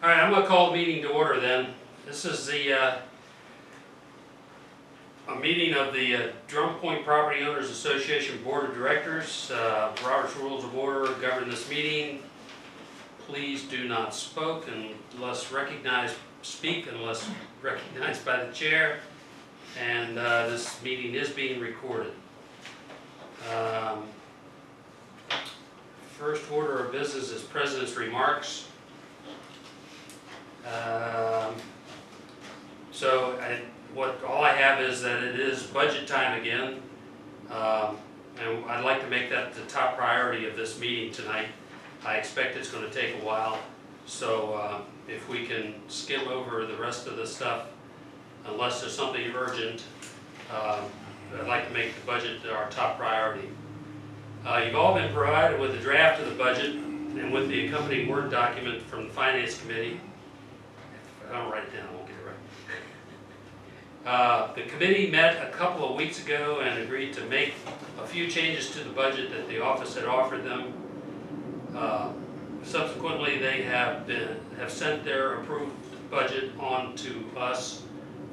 All right, I'm going to call the meeting to order then. This is a meeting of the Drum Point Property Owners Association Board of Directors. Robert's Rules of Order govern this meeting. Please do not speak unless recognized by the chair. And this meeting is being recorded. First order of business is President's remarks. All I have is that it is budget time again, and I'd like to make that the top priority of this meeting tonight. I expect it's going to take a while, so if we can skim over the rest of the stuff, unless there's something urgent, I'd like to make the budget our top priority. You've all been provided with a draft of the budget and with the accompanying Word document from the Finance Committee. If I don't write it down, I won't get it right. The committee met a couple of weeks ago and agreed to make a few changes to the budget that the office had offered them. Subsequently, they have sent their approved budget on to us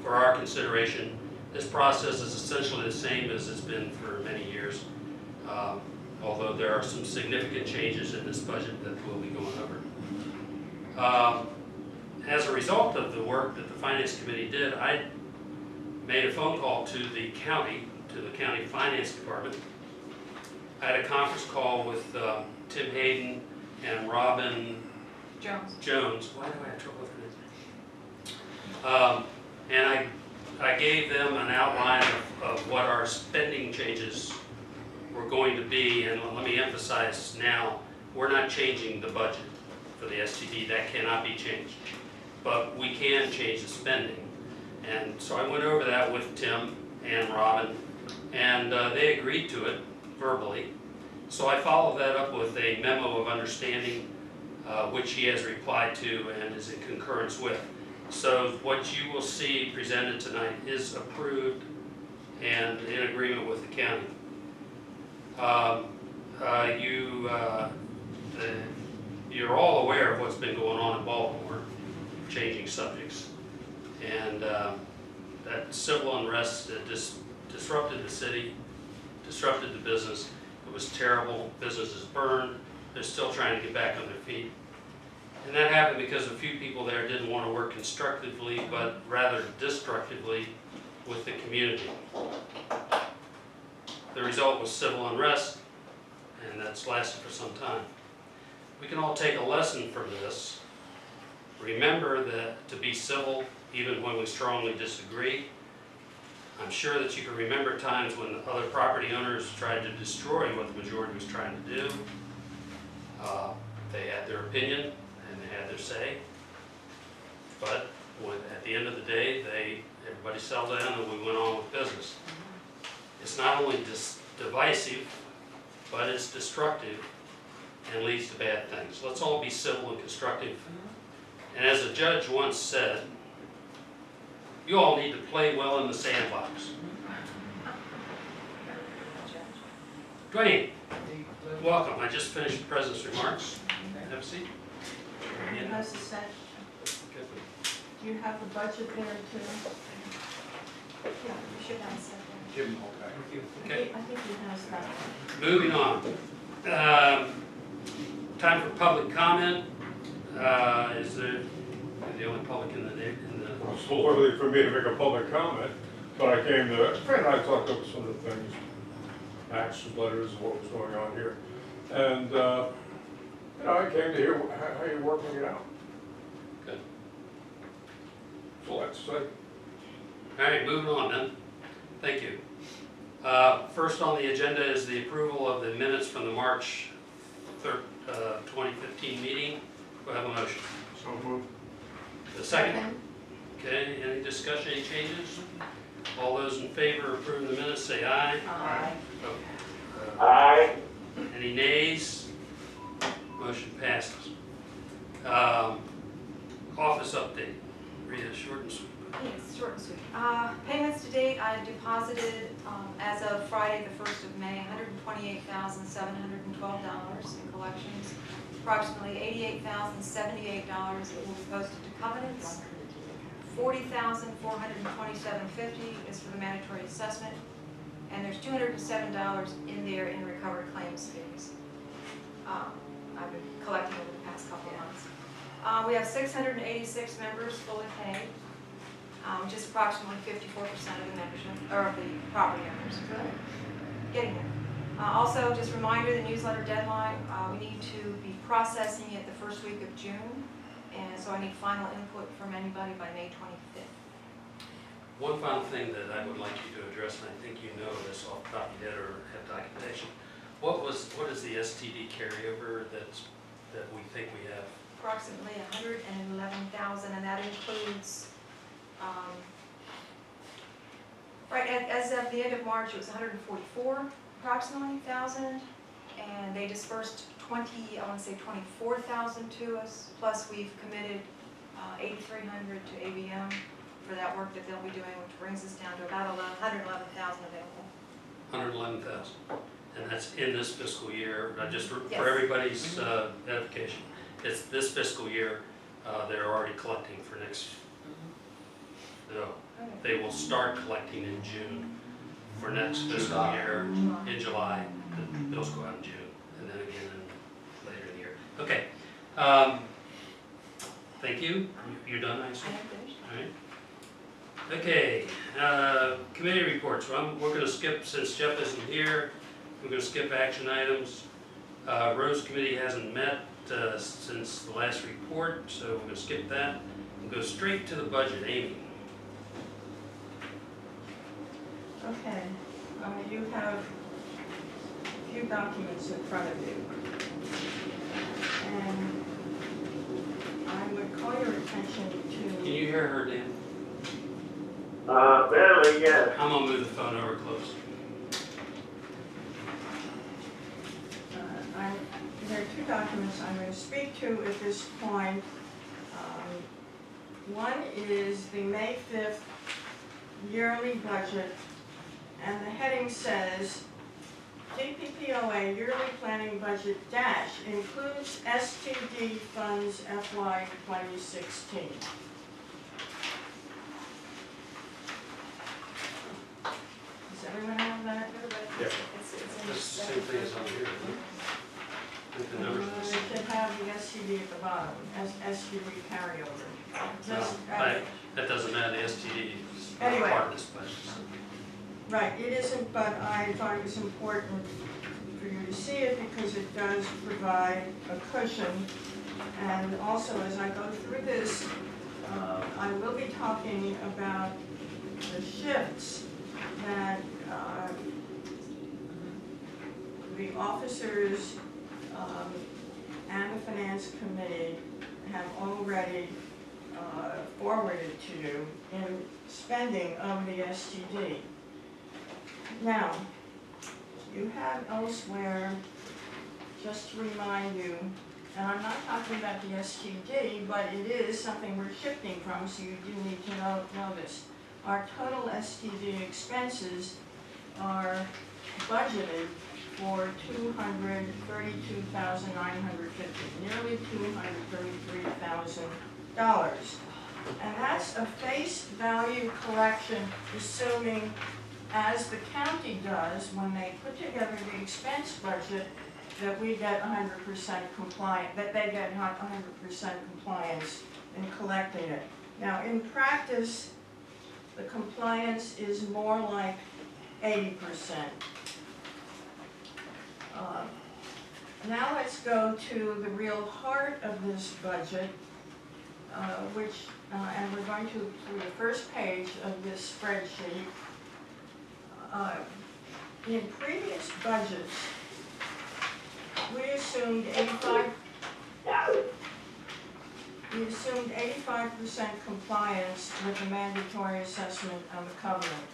for our consideration. This process is essentially the same as it's been for many years, although there are some significant changes in this budget that we'll be going over. As a result of the work that the Finance Committee did, I made a phone call to the county Finance Department. I had a conference call with Tim Hayden and Robin Jones. Why do I have trouble with her name? And I gave them an outline of what our spending changes were going to be, and let me emphasize now, we're not changing the budget for the STD. That cannot be changed. But we can change the spending. And so I went over that with Tim and Robin, and they agreed to it verbally. So I followed that up with a memo of understanding, which he has replied to and is in concurrence with. So what you will see presented tonight is approved and in agreement with the county. You're all aware of what's been going on in Baltimore, changing subjects, and that civil unrest that disrupted the city, disrupted the business. It was terrible. Businesses burned. They're still trying to get back on their feet. And that happened because a few people there didn't want to work constructively, but rather destructively with the community. The result was civil unrest, and that's lasted for some time. We can all take a lesson from this. Remember that to be civil, even when we strongly disagree. I'm sure that you can remember times when other property owners tried to destroy what the majority was trying to do. They had their opinion and they had their say, but at the end of the day, everybody settled down and we went on with business. It's not only divisive, but it's destructive and leads to bad things. Let's all be civil and constructive. And as a judge once said, you all need to play well in the sandbox. Dwayne, welcome. I just finished the President's remarks. Have a seat. Who has the set? Do you have the budget there too? Yeah, you should have a set there. Give them all back. Okay. I think he has that. Moving on. Time for public comment. Is there the only public in the Well, it's a little early for me to make a public comment, but I came to, Fred and I talked over some of the things, actions, letters, and what was going on here. And, I came to hear how you're working it out. Good. That's all I have to say. All right, moving on then. Thank you. First on the agenda is the approval of the minutes from the March 3rd, 2015 meeting. Do I have a motion? So moved. The second? Okay, any discussion, any changes? All those in favor of approving the minutes say aye. Aye. Aye. Any nays? Motion passes. Office update. Rita, short and sweet. Yes, short and sweet. Payments to date, I deposited, as of Friday, the 1st of May, $128,712 in collections. Approximately $88,078 will be posted to covenants. $40,427.50 is for the mandatory assessment. And there's $207 in there in recovered claims fees. I've been collecting over the past couple of months. We have 686 members fully paid, which is approximately 54% of the membership, or of the property owners. Getting there. Also, just a reminder, the newsletter deadline, we need to be processing it the first week of June, and so I need final input from anybody by May 25th. One final thing that I would like you to address, and I think you know this off the top of your head or have documentation. What is the STD carryover that we think we have? Approximately 111,000, and that includes, as of the end of March, it was 144 approximately thousand, and they dispersed 24,000 to us, plus we've committed 8,300 to ABM for that work that they'll be doing, which brings us down to about 111,000 available. 111,000, and that's in this fiscal year. Just Yes. for everybody's edification, it's this fiscal year. They're already collecting for next. No, Okay. they will start collecting in June for next fiscal year. In July. The bills go out in June, and then again later in the year. Okay. Thank you. You're done, I I assume? have finished. All right. Okay, committee reports. We're going to skip, since Jeff isn't here, we're going to skip action items. Roads Committee hasn't met since the last report, so we're going to skip that and go straight to the budget. Amy. Okay, you have a few documents in front of you. And I would call your attention to... Can you hear her, Dan? Barely, yes. I'm going to move the phone over close. There are two documents I'm going to speak to at this point. One is the May 5th yearly budget, and the heading says, DPPOA yearly planning budget dash includes STD funds FY 2016. Does everyone have that? Yeah. It's in That's the same thing as on here, isn't it? I think the numbers are the It same. should have the STD at the bottom, as STD carryover. That doesn't matter, the STD is not Anyway. part of this budget. So. Right, it isn't, but I thought it was important for you to see it because it does provide a cushion. And also, as I go through this, I will be talking about the shifts that the officers and the Finance Committee have already forwarded to you in spending of the STD. Now, you have elsewhere, just to remind you, and I'm not talking about the STD, but it is something we're shifting from, so you do need to know this. Our total STD expenses are budgeted for $232,950, nearly $233,000. And that's a face value collection, assuming, as the county does when they put together the expense budget, that we get 100% compliant, that they get 100% compliance in collecting it. Now, in practice, the compliance is more like 80%. Now let's go to the real heart of this budget, and we're going to through the first page of this spreadsheet. In previous budgets, we assumed 85% compliance with the mandatory assessment of the covenant.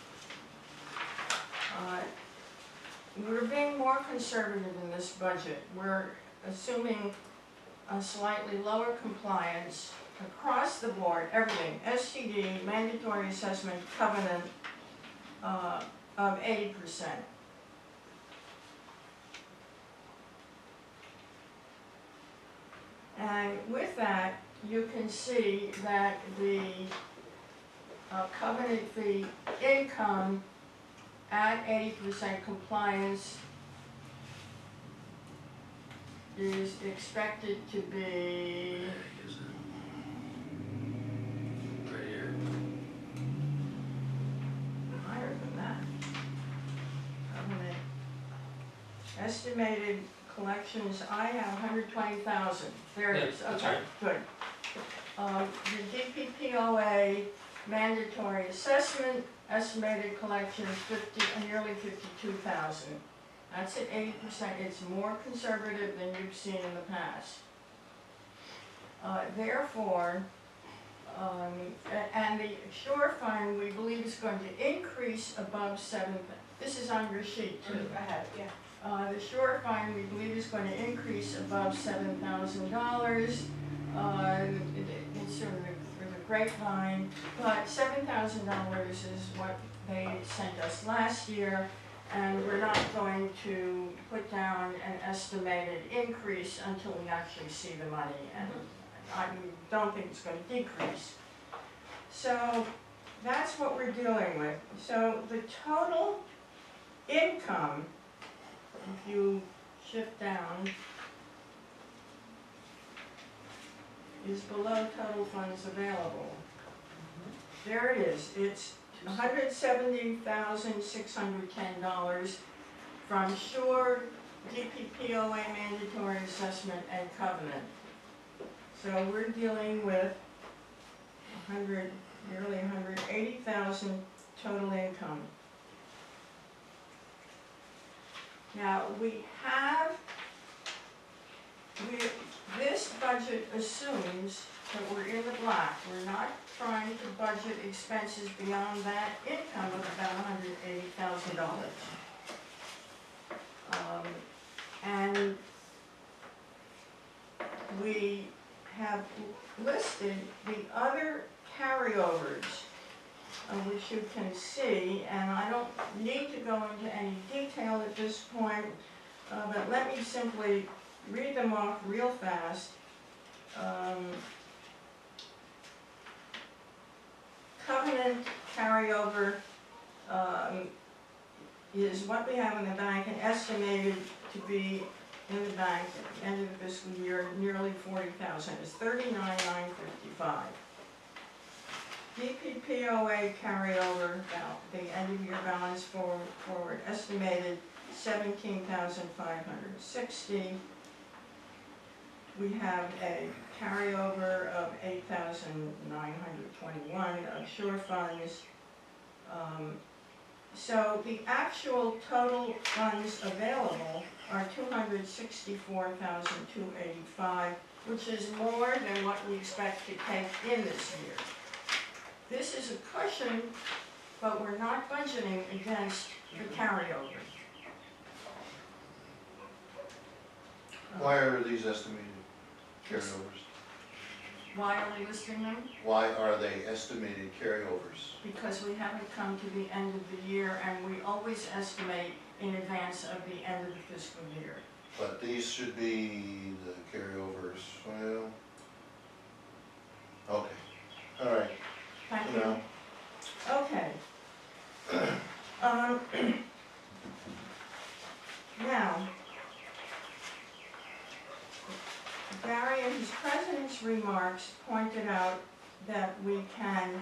We're being more conservative in this budget. We're assuming a slightly lower compliance across the board, everything, STD, mandatory assessment, covenant, of 80%. And with that, you can see that the covenant fee income at 80% compliance is expected to be Is it? Right here. higher than that. Covenant estimated collections, I have 120,000. There it is. That's Okay, right. good. The DPPOA mandatory assessment estimated collections nearly 52,000. That's at 80%. It's more conservative than you've seen in the past. Therefore, and the shore fund, we believe is going to increase above 7. This is on your sheet too. I have it, yeah. The shore fund, we believe, is going to increase above $7,000. It's sort of a grapevine, but $7,000 is what they sent us last year, and we're not going to put down an estimated increase until we actually see the money, and I don't think it's going to decrease. So that's what we're dealing with. So the total income, if you shift down, is below total funds available. There it is. It's $170,610 from Shore, DPPOA mandatory assessment, and covenant. So we're dealing with nearly 180,000 total income. Now this budget assumes that we're in the black. We're not trying to budget expenses beyond that income of about $180,000. And we have listed the other carryovers, which you can see, and I don't need to go into any detail at this point, but let me simply read them off real fast. Covenant carryover is what we have in the bank and estimated to be in the bank at the end of the fiscal year, nearly 40,000. It's 39,955. DPPOA carryover, the end of year balance forward estimated 17,560. We have a carryover of 8,921 of shore funds. So the actual total funds available are 264,285, which is more than what we expect to take in this year. This is a cushion, but we're not budgeting against the carryover. Why are these estimated carryovers? Why are we listing them? Why are they estimated carryovers? Because we haven't come to the end of the year, and we always estimate in advance of the end of the fiscal year. But these should be the carryovers, well, okay, all right. Thank You know. you. Okay. Now, Barry in his president's remarks pointed out that we can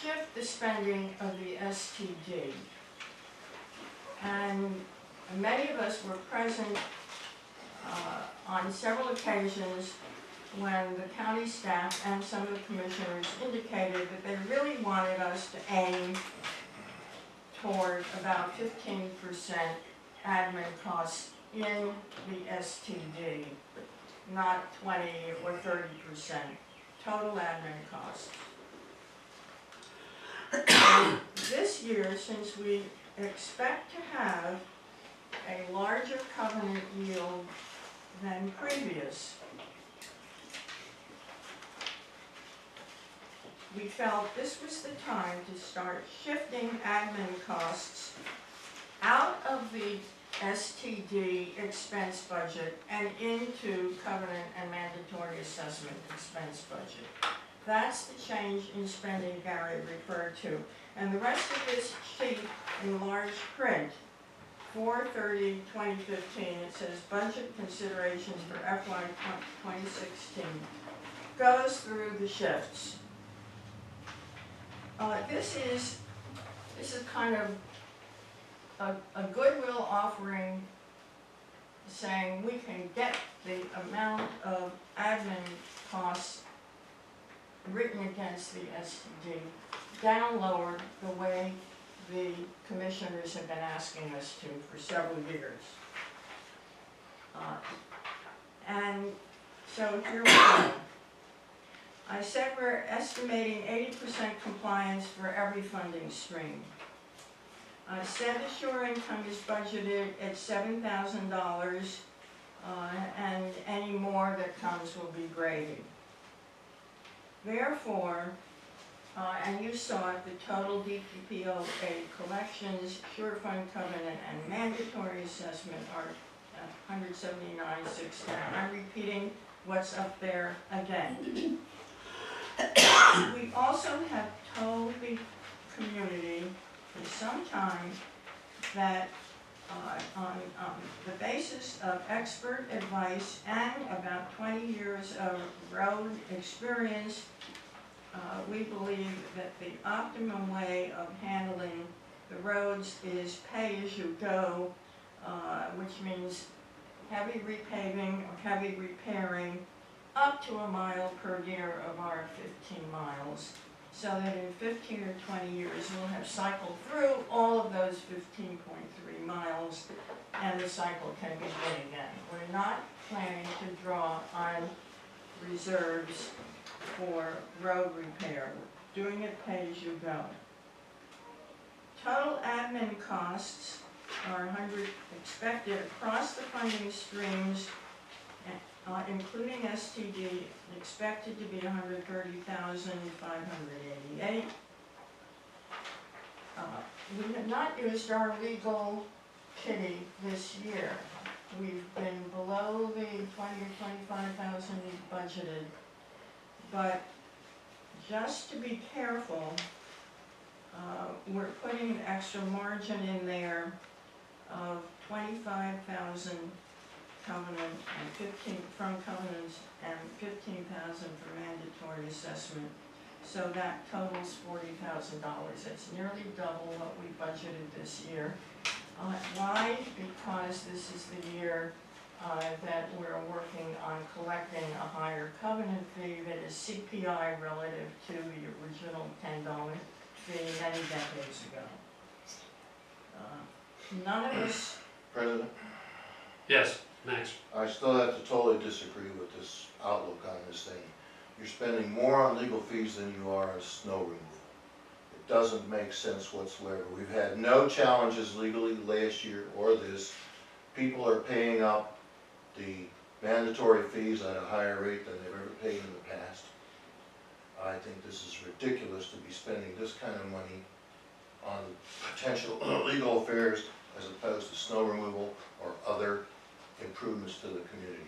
shift the spending of the STD. And many of us were present on several occasions when the county staff and some of the commissioners indicated that they really wanted us to aim toward about 15% admin costs in the STD, not 20 or 30% total admin costs. This year, since we expect to have a larger covenant yield than previous, we felt this was the time to start shifting admin costs out of the STD expense budget and into covenant and mandatory assessment expense budget. That's the change in spending Gary referred to. And the rest of this sheet in large print, 4/30/2015, it says budget considerations for FY 2016, goes through the shifts. This is kind of a goodwill offering saying we can get the amount of admin costs written against the STD down lower the way the commissioners have been asking us to for several years. And so here we go. I said we're estimating 80% compliance for every funding stream. I said the shore income is budgeted at $7,000, and any more that comes will be gravy. Therefore, and you saw it, the total DPPOA collections, shore fund covenant, and mandatory assessment are $179,610. I'm repeating what's up there again. We also have told the community for some time that on the basis of expert advice and about 20 years of road experience, we believe that the optimum way of handling the roads is pay-as-you-go, which means heavy repaving or heavy repairing up to a mile per year of our 15 miles, so that in 15 or 20 years we'll have cycled through all of those 15.3 miles and the cycle can begin again. We're not planning to draw on reserves for road repair. We're doing it pay-as-you-go. Total admin costs are expected across the funding streams, including STD, expected to be $130,588. We have not used our legal kitty this year. We've been below the 20 or 25,000 we budgeted, but just to be careful, we're putting an extra margin in there of 25,000 covenant and 15 from covenants and 15,000 for mandatory assessment. So that totals $40,000. It's nearly double what we budgeted this year. Why? Because this is the year that we're working on collecting a higher covenant fee that is CPI relative to the original $10 fee many decades ago. None of us... President, Yes, Max. I still have to totally disagree with this outlook on this thing. You're spending more on legal fees than you are on snow removal. It doesn't make sense whatsoever. We've had no challenges legally last year or this. People are paying up the mandatory fees at a higher rate than they've ever paid in the past. I think this is ridiculous to be spending this kind of money on potential legal affairs as opposed to snow removal or other improvements to the community.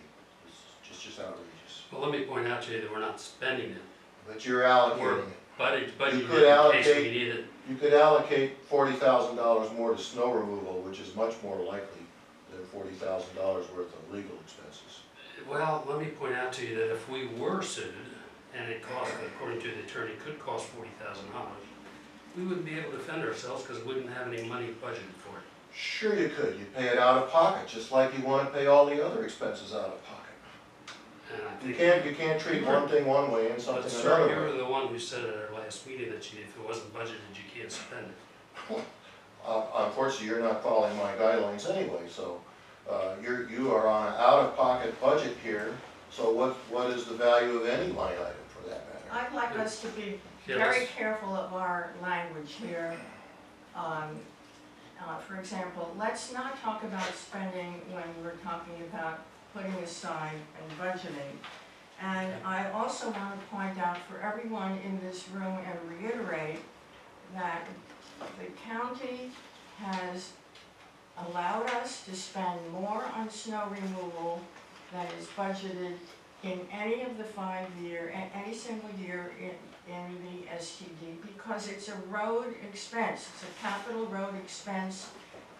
It's just outrageous. Well, let me point out to you that we're not spending it. But you're allocating it. But it's budgeted You could in case we allocate- need it. You could allocate $40,000 more to snow removal, which is much more likely than $40,000 worth of legal expenses. Well, let me point out to you that if we were sued, and it cost, according to the attorney, could cost $40,000, we wouldn't be able to defend ourselves because we wouldn't have any money budgeted for it. Sure you could. You pay it out of pocket, just like you want to pay all the other expenses out of pocket. And I You think, can't treat one thing one way and but something sir, another you were way. the one who said at our last meeting that if it wasn't budgeted, you can't spend it. Unfortunately, you're not following my guidelines anyway, so you are on an out-of-pocket budget here. So what is the value of any line item for that matter? I'd like us to be Yeah, very let's- careful of our language here. For example, let's not talk about spending when we're talking about putting aside and budgeting. And I also want to point out for everyone in this room and reiterate that the county has allowed us to spend more on snow removal than is budgeted in any of the 5-year, any single year in the STD, because it's a road expense, it's a capital road expense,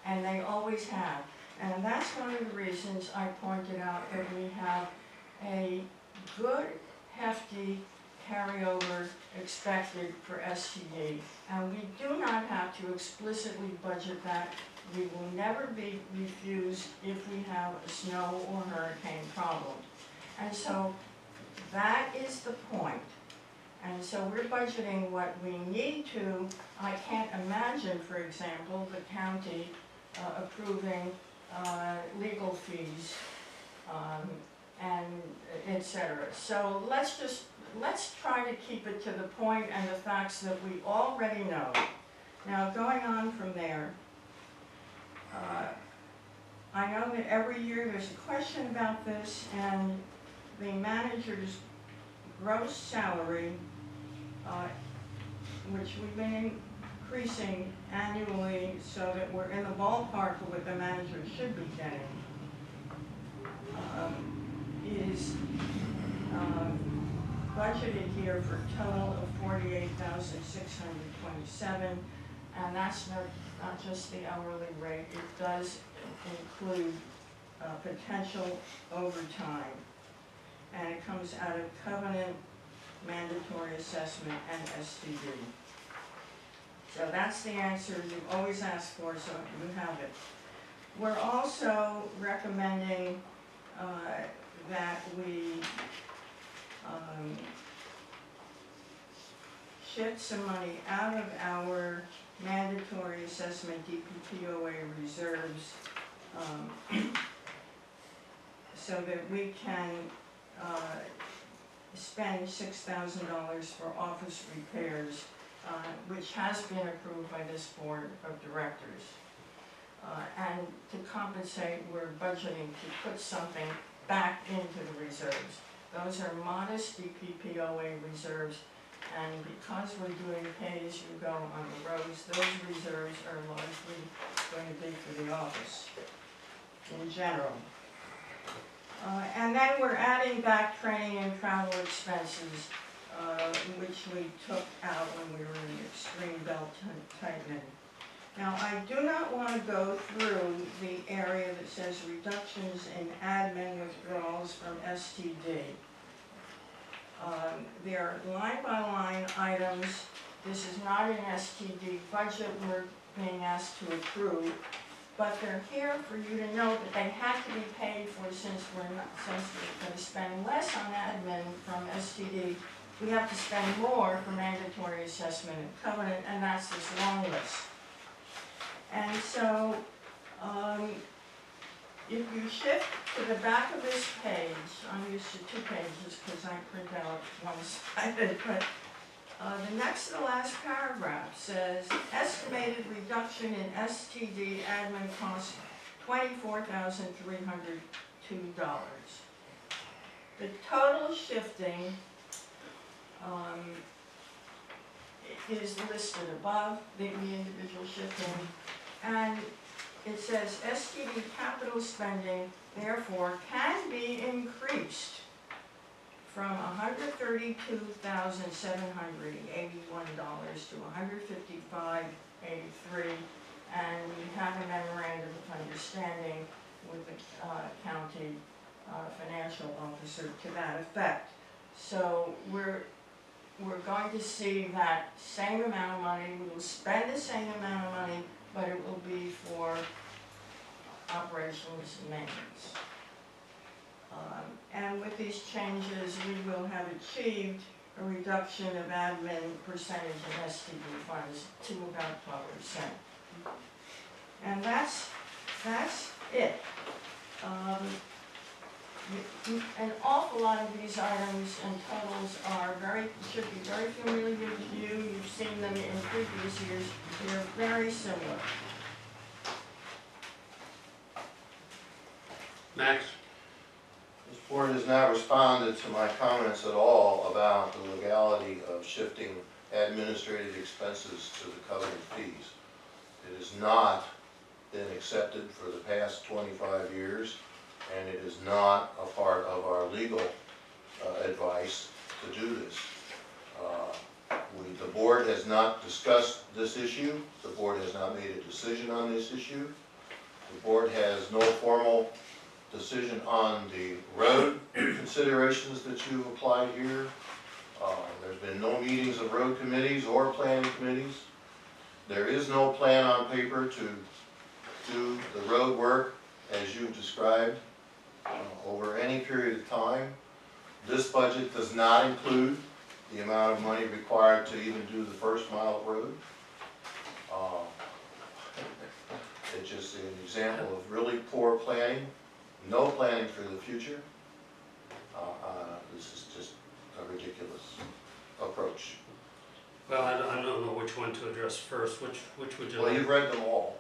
and they always have. And that's one of the reasons I pointed out that we have a good, hefty carryover expected for STD. And we do not have to explicitly budget that. We will never be refused if we have a snow or hurricane problem. And so that is the point. And so we're budgeting what we need to. I can't imagine, for example, the county approving legal fees and et cetera. So let's try to keep it to the point and the facts that we already know. Now, going on from there, I know that every year there's a question about this, and the manager's gross salary, which we've been increasing annually so that we're in the ballpark of what the manager should be getting, is budgeted here for a total of $48,627, and that's not just the hourly rate. It does include potential overtime, and it comes out of covenant, mandatory assessment, and STD. So that's the answer you've always asked for, so you have it. We're also recommending that we shift some money out of our mandatory assessment DPPOA reserves so that we can spend $6,000 for office repairs, which has been approved by this board of directors. And to compensate, we're budgeting to put something back into the reserves. Those are modest DPPOA reserves, and because we're doing pay-as-you-go on the roads, those reserves are largely going to be for the office in general. And then we're adding back training and travel expenses, which we took out when we were in extreme belt tightening. Now, I do not want to go through the area that says reductions in admin withdrawals from STD. They're line-by-line items. This is not an STD budget we're being asked to approve, but they're here for you to know that they have to be paid for since we're going to spend less on admin from STD. We have to spend more for mandatory assessment and covenant, and that's this long list. And so, if you shift to the back of this page, I'm used to 2 pages because I print out one-sided, but the next to the last paragraph says, estimated reduction in STD admin costs $24,302. The total shifting is listed above, the individual shifting, and it says STD capital spending therefore can be increased from $132,781 to $155,083, and we have a memorandum of understanding with the county financial officer to that effect. So we're going to see that same amount of money. We will spend the same amount of money, but it will be for operations and maintenance. And with these changes, we will have achieved a reduction of admin percentage in STD funds to about 12%. And that's it. An awful lot of these items and totals should be very familiar to you. You've seen them in previous years. They're very similar. Max? Mr. board has not responded to my comments at all about the legality of shifting administrative expenses to the covenant fees. It has not been accepted for the past 25 years, and it is not a part of our legal advice to do this. The board has not discussed this issue. The board has not made a decision on this issue. The board has no formal decision on the road considerations that you've applied here. There's been no meetings of road committees or planning committees. There is no plan on paper to do the road work as you've described over any period of time. This budget does not include the amount of money required to even do the first mile of road. It's just an example of really poor planning, no planning for the future. This is just a ridiculous approach. Well, I don't know which one to address first. Which would you Well, like? you've read them all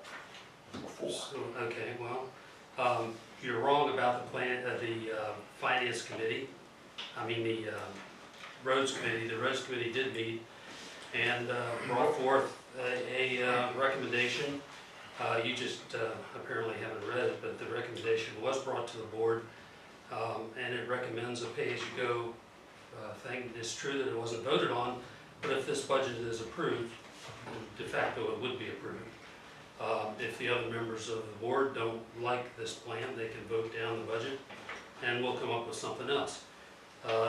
before. So, okay, well, you're wrong about the plan, the finance committee. I mean, the roads committee. The roads committee did meet and brought forth a recommendation. You just apparently haven't read it, but the recommendation was brought to the board, and it recommends a pay-as-you-go thing. It's true that it wasn't voted on, but if this budget is approved, de facto it would be approved. If the other members of the board don't like this plan, they can vote down the budget, and we'll come up with something else.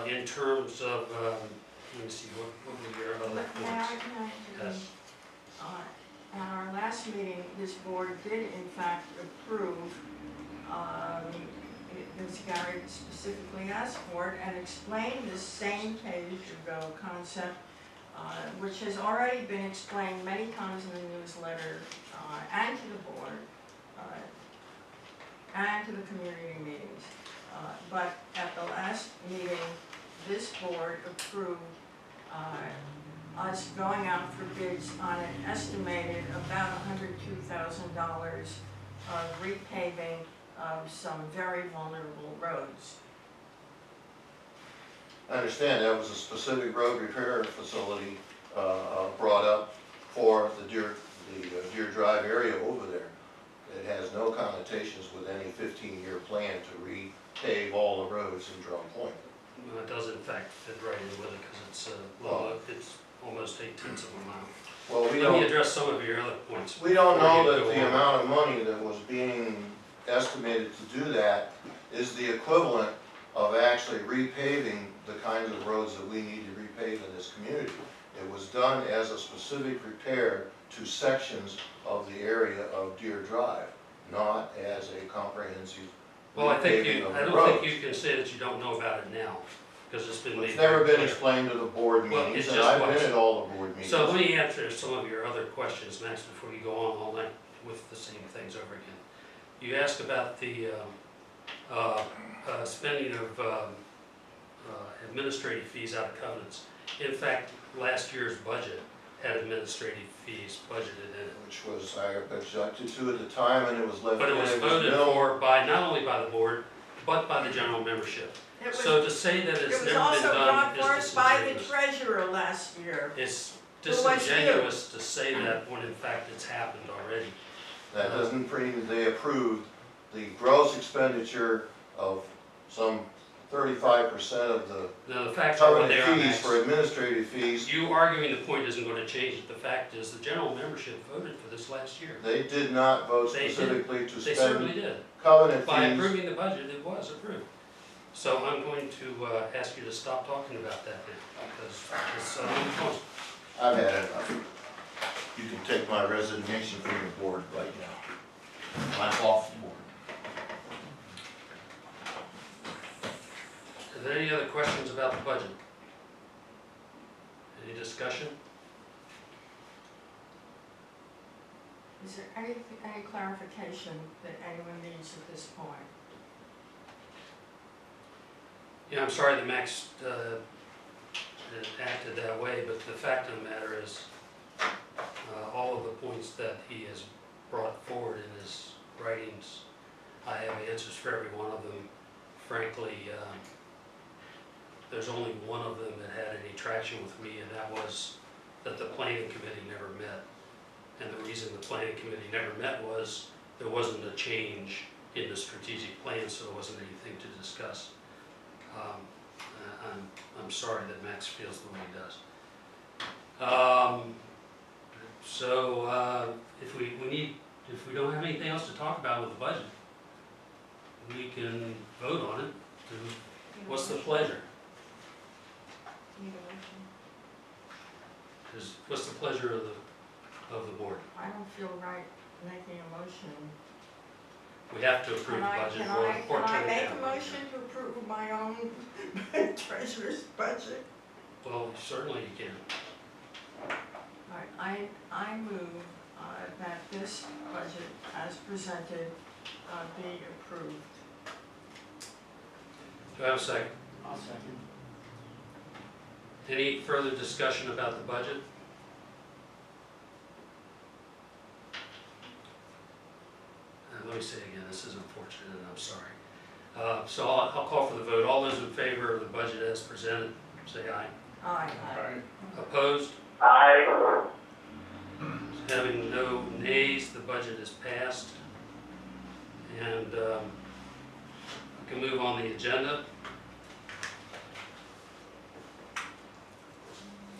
In terms of, let me see, what were your other points? Yes. At our last meeting, this board did in fact approve, Ms. Garrett specifically asked for it, and explained the same pay-as-you-go concept, which has already been explained many times in the newsletter, and to the board, and to the community meetings. But at the last meeting, this board approved us going out for bids on an estimated about $102,000 of repaving of some very vulnerable roads. I understand that was a specific road repair facility brought up for the Deer Drive area over there. It has no connotations with any 15-year plan to repave all the roads in Drum Point. It does in fact fit right in with it because it's almost 0.8 of a mile. Well, Let me address some of your other points. we don't before know you that go the on. amount of money that was being estimated to do that is the equivalent of actually repaving the kinds of roads that we need to repave in this community. It was done as a specific repair to sections of the area of Deer Drive, not as a comprehensive Well, I repaving of the don't roads. think you can say that you don't know about it now, because it's been made It's never very been clear. explained to the board Well, meetings, it and just I've was. been at all the board meetings. So let me answer some of your other questions, Max, before you go on all night with the same things over again. You asked about the spending of administrative fees out of covenants. In fact, last year's budget had administrative fees budgeted in it. Which was, I objected to at the time, and it was left in. But it was voted for by, not only by the board, but by the general membership. It was, So to say that it it's was never been also done brought forth by the is treasurer last year. it's Who was you? disingenuous to say that when in fact it's happened already. That doesn't mean they approved the gross expenditure of some 35% of the Now, the facts are what covenant they are, fees Max. for administrative fees. You arguing the point isn't going to change it. The fact is, the general membership voted for this last year. They did not vote They did. specifically to They certainly spend did. covenant By fees. approving the budget, it was approved. So I'm going to ask you to stop talking about that now, because it's unenforceable. I've had enough. You can take my resignation from your board right now. I'm off the board. Are there any other questions about the budget? Any discussion? Is there any clarification that anyone needs at this point? Yeah, I'm sorry that Max acted that way, but the fact of the matter is, all of the points that he has brought forward in his writings, I have answers for every one of them frankly, there's only one of them that had any traction with me, and that was that the planning committee never met. And the reason the planning committee never met was there wasn't a change in the strategic plan, so there wasn't anything to discuss. I'm sorry that Max feels the way he does. If we don't have anything else to talk about with the budget, we can vote on it. What's the pleasure? Need a motion. What's the pleasure of the board? I don't feel right making a motion. We have to approve the budget. Can I make a motion to approve my own treasurer's budget? Well, certainly you can. All right, I move that this budget as presented be approved. Do I have a second? I'll second. Any further discussion about the budget? Let me say again, this is unfortunate and I'm sorry. So I'll call for the vote. All those in favor of the budget as presented, say aye. Aye. Opposed? Aye. Having no nays, the budget is passed. And we can move on the agenda.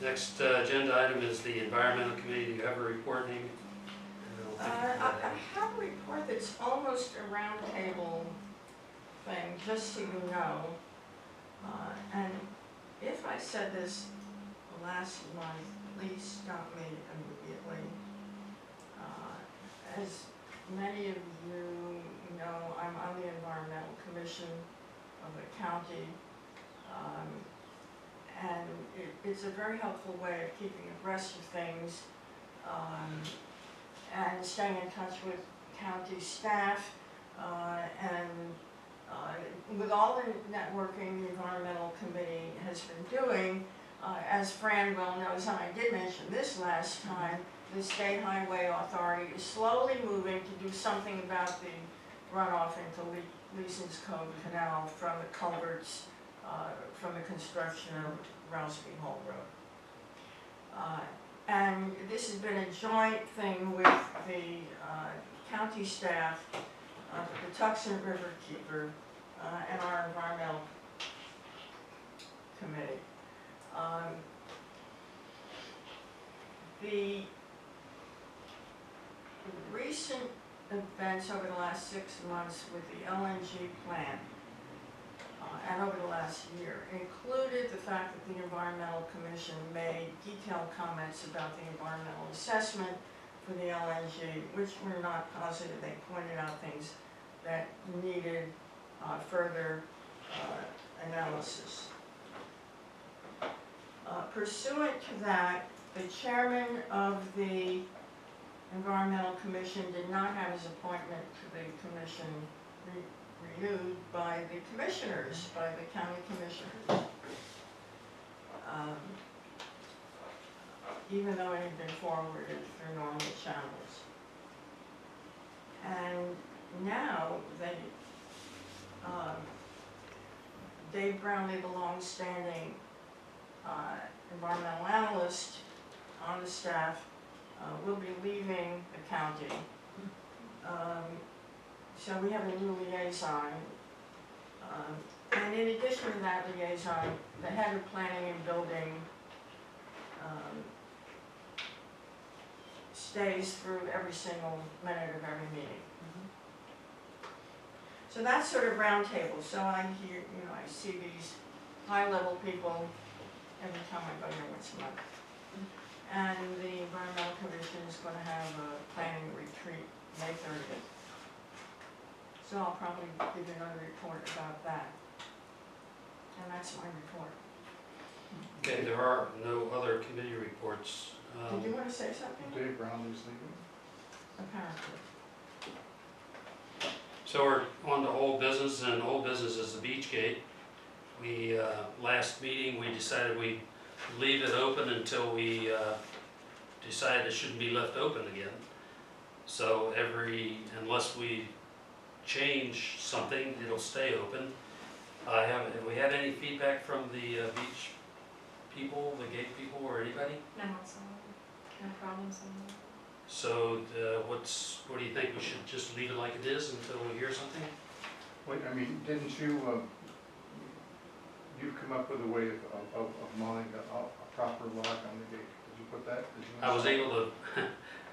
Next agenda item is the Environmental Committee. Do you have a report, Amy? I have a report that's almost a roundtable thing, just so you know. And if I said this last month, please stop me immediately. As many of you know, I'm on the Environmental Commission of the county. And it's a very helpful way of keeping abreast of things. And staying in touch with county staff, and with all the networking the Environmental Committee has been doing, as Fran well knows, and I did mention this last time, the State Highway Authority is slowly moving to do something about the runoff into Leeson's Cove Canal from the culverts, from the construction of Rousby Hall Road. And this has been a joint thing with the county staff, the Tucson River Keeper, and our Environmental Committee. The recent events over the last 6 months with the LNG plant and over the last year included the fact that the Environmental Commission made detailed comments about the environmental assessment for the LNG, which were not positive. They pointed out things that needed further analysis. Pursuant to that, the chairman of the Environmental Commission did not have his appointment to the commission renewed by the commissioners, by the county commissioners. Even though it had been forwarded through normal channels. And now Dave Brownlee, the long-standing environmental analyst on the staff, will be leaving the county. So we have a new liaison. And in addition to that liaison, the head of planning and building stays through every single minute of every meeting. So that's sort of roundtable. So I hear, I see these high-level people every time I go here once a month. And the Environmental Commission is going to have a planning retreat May 30th. So I'll probably give you another report about that. And that's my report. Okay, there are no other committee reports. Did you want to say something? Dave Brownlee's leaving. Apparently. So we're on to old business, and old business is the beach gate. We, last meeting, we decided we'd leave it open until we decided it shouldn't be left open again. So unless we change something, it'll stay open. Have we had any feedback from the beach people, the gate people, or anybody? No, no problems. So what do you think, we should just leave it like it is until we hear something? Wait, I mean, didn't you, you come up with a way of mounting a proper lock on the gate? Did you put that? Did you I was able to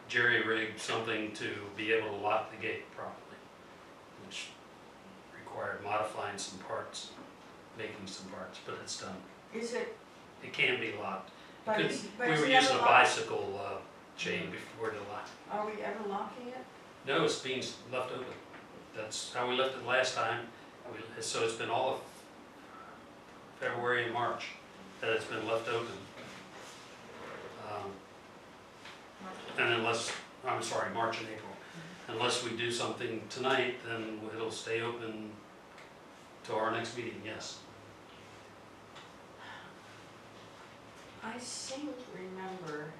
jerry-rig something to be able to lock the gate properly, which required modifying some parts, making some parts, but it's done. Is it, It can be locked. but We it's, but it's were never using a locked? bicycle chain before the lock. Are we ever locking it? No, it's being left open. That's how we left it last time. So it's been all of February and March that it's been left open. And unless, I'm sorry, March and April. Unless we do something tonight, then it'll stay open to our next meeting, yes. I seem to remember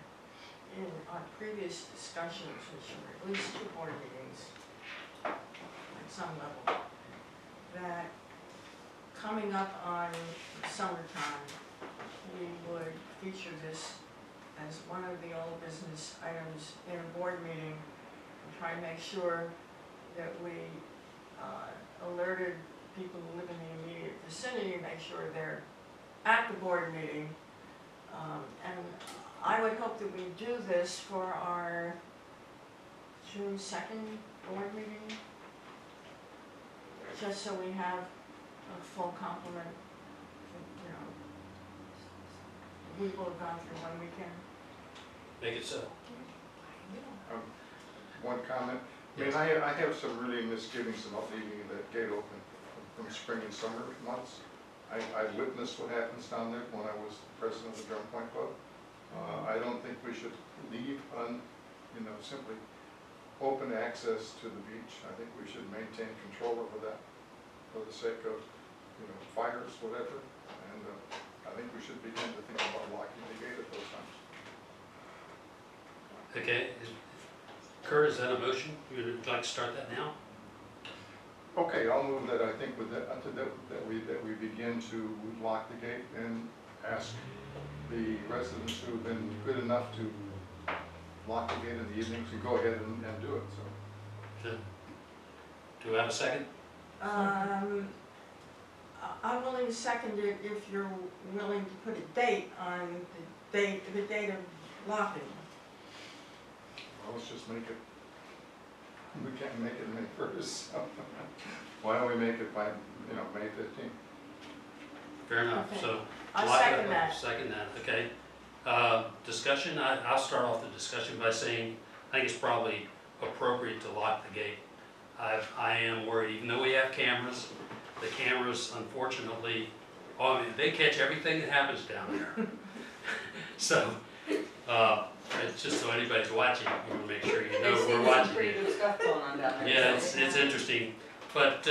in our previous discussions, which were at least 2 board meetings at some level, that coming up on summertime, we would feature this as one of the old business items in a board meeting, and try and make sure that we alerted people who live in the immediate vicinity, make sure they're at the board meeting. And I would hope that we do this for our June 2nd board meeting, just so we have a full complement, you know. We will have gone through one weekend. Make it so. One comment? I mean, I have some really misgivings about leaving that gate open from spring and summer months. I witnessed what happens down there when I was president of the Drum Point Club. I don't think we should leave simply open access to the beach. I think we should maintain control over that for the sake of, fires, whatever. And I think we should begin to think about locking the gate at those times. Okay. Kurt, is that a motion? You'd like to start that now? Okay, I'll move that. I think with that, that we begin to lock the gate and ask the residents who've been good enough to lock the gate in the evening to go ahead and do it. So. Good. Do we have a second? I'm willing to second it if you're willing to put a date on the date of locking. Well, let's just make it. We can't make it May 1st. So why don't we make it by May 15th? Fair enough. Okay. So I lock it second up. that. Second that, okay. Discussion, I'll start off the discussion by saying, I think it's probably appropriate to lock the gate. I am worried, even though we have cameras, the cameras unfortunately, they catch everything that happens down there. So, it's just so anybody's watching, we want to make sure you know we're watching. Pretty good stuff going on down there. Yeah, it's interesting, but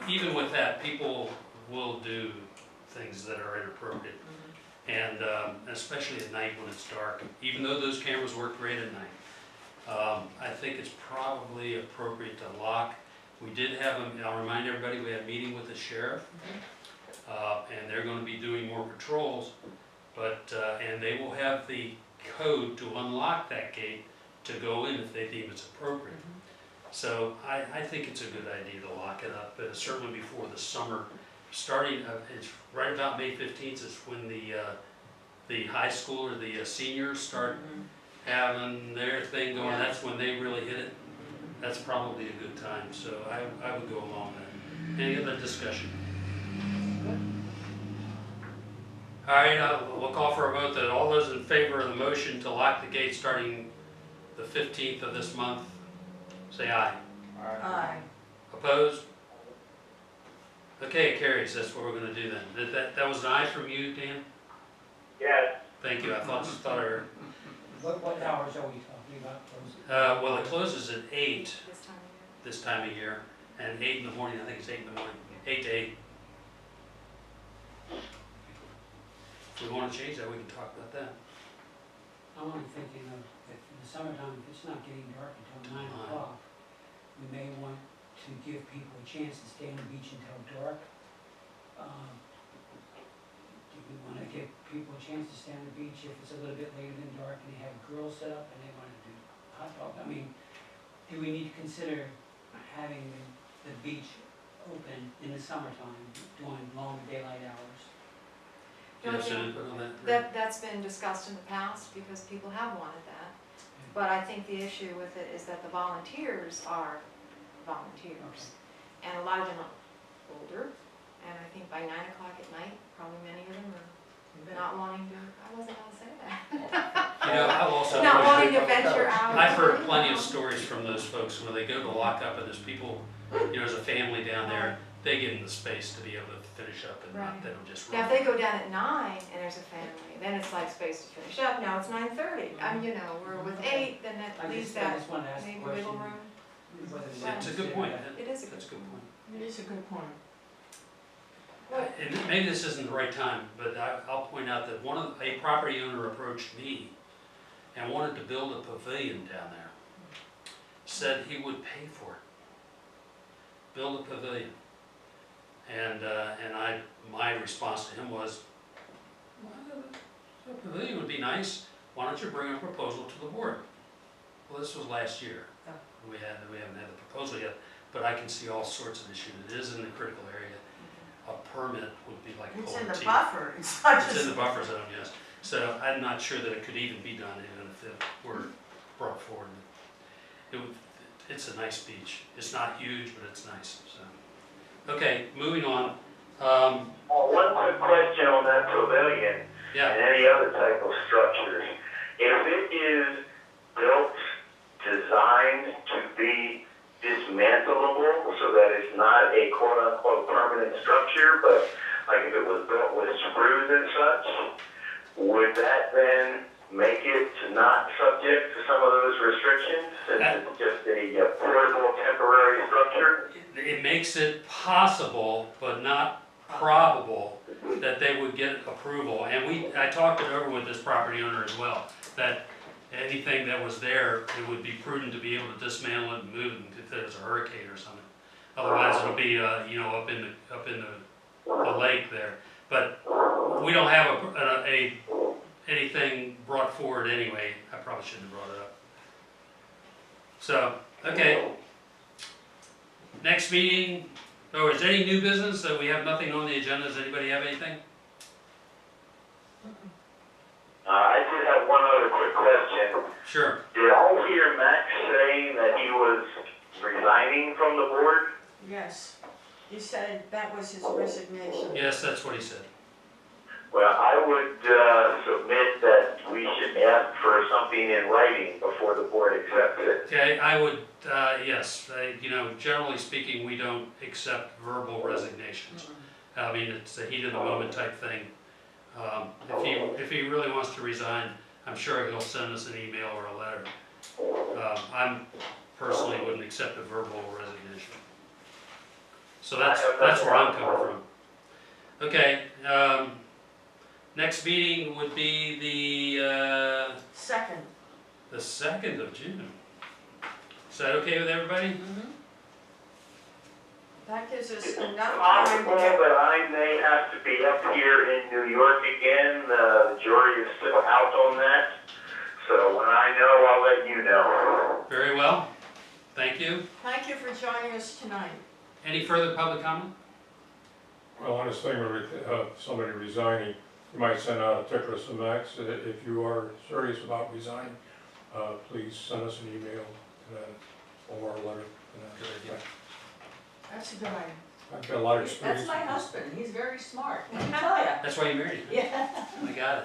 even with that, people will do things that are inappropriate. And especially at night when it's dark, even though those cameras work great at night. I think it's probably appropriate to lock. We did have, I'll remind everybody, we had a meeting with the sheriff, and they're going to be doing more patrols, but and they will have the code to unlock that gate to go in if they deem it's appropriate. So I think it's a good idea to lock it up, certainly before the summer. Starting, it's right about May 15th is when the high school or the seniors start having their thing going. That's when they really hit it. That's probably a good time, so I would go along with that. Any other discussion? All right, we'll call for a vote that all those in favor of the motion to lock the gate starting the 15th of this month, say aye. Aye. Opposed? Okay, it carries. That's what we're going to do then. That was an aye from you, Dan? Yes. Thank you. I thought I heard. What hours are we talking about? Well, it closes at 8 This time of year. this time of year, and 8 in the morning. I think it's 8 in the morning. 8 to 8. If we want to change that, we can talk about that. I'm only thinking of, if in the summertime, if it's not getting dark until 9 o'clock, we may want to give people a chance to stay on the beach until dark, Do we wanna give people a chance to stay on the beach if it's a little bit later than dark and they have grills set up and they wanna do hot dog? I mean, do we need to consider having the beach open in the summertime during longer daylight hours? You have some input on that? That's been discussed in the past because people have wanted that. But I think the issue with it is that the volunteers are volunteers. And a lot of them are older, and I think by 9 o'clock at night, probably many of them are not wanting to, I wasn't gonna say that. You know, I've also. Not wanting to venture out. I've heard plenty of stories from those folks when they go to lock up and there's people, you know, there's a family down there, they get in the space to be able to finish up and not, they don't just Now, run. if they go down at 9 and there's a family, then it's like space to finish up, now it's 9:30. I mean, you know, we're with 8, then that leaves I that just wanted to ask a maybe question. wiggle room. whether we It's a good consider point. that. It is a good That's a good point. It is a good point. And maybe this isn't the right time, but I'll point out that a property owner approached me and wanted to build a pavilion down there. Said he would pay for it. Build a pavilion. And my response to him was, well, a pavilion would be nice. Why don't you bring a proposal to the board? Well, this was last year. We haven't had the proposal yet, but I can see all sorts of issues. It is in the critical area. A permit would be like It's pulling in the teeth. buffer, it's not It's in just, the buffer zone, yes. So I'm not sure that it could even be done even if it were brought forward. It's a nice beach. It's not huge, but it's nice, so. Okay, moving on. One quick question on that pavilion Yeah, and any other type of structures. If it is built, designed to be dismantleable so that it's not a quote-unquote permanent structure, but like if it was built with screws and such, would that then make it not subject to some of those restrictions since it's just a portable temporary structure? it makes it possible, but not probable, that they would get approval. And I talked it over with this property owner as well, that anything that was there, it would be prudent to be able to dismantle it and move it if there's a hurricane or something. Otherwise, it'll be, you know, up in the lake there. But we don't have anything brought forward anyway. I probably shouldn't have brought it up. So, okay. Next meeting, is there any new business? So we have nothing on the agenda. Does anybody have anything? I did have one other quick question. Sure. Did I hear Max saying that he was resigning from the board? yes. He said that was his resignation. Yes, that's what he said. Well, I would submit that we should ask for something in writing before the board accepts it. Okay, I would, yes, you know, generally speaking, we don't accept verbal resignations. I mean, it's a heat of the moment type thing. If he really wants to resign, I'm sure he'll send us an email or a letter. I personally wouldn't accept a verbal resignation. So that's where I'm coming from. Okay, next meeting would be the Second. 2nd of June. Is that okay with everybody? That gives us enough time Possible to get, that I may have to be up here in New York again. The jury is still out on that. So when I know, I'll let you know. Very well. Thank you. thank you for joining us tonight. Any further public comment? Well, on this thing with somebody resigning, you might send out a ticket to Max. If you are serious about resigning, please send us an email to that or a letter. Good idea. That's a good idea. I've got a lot of experience. That's my husband, he's very smart, let me tell ya. That's why you married him. Yeah. I got it.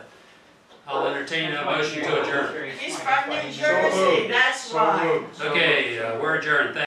I'll entertain a motion to adjourn. He's from New Jersey, that's So why. moved. Okay, we're adjourned. Thank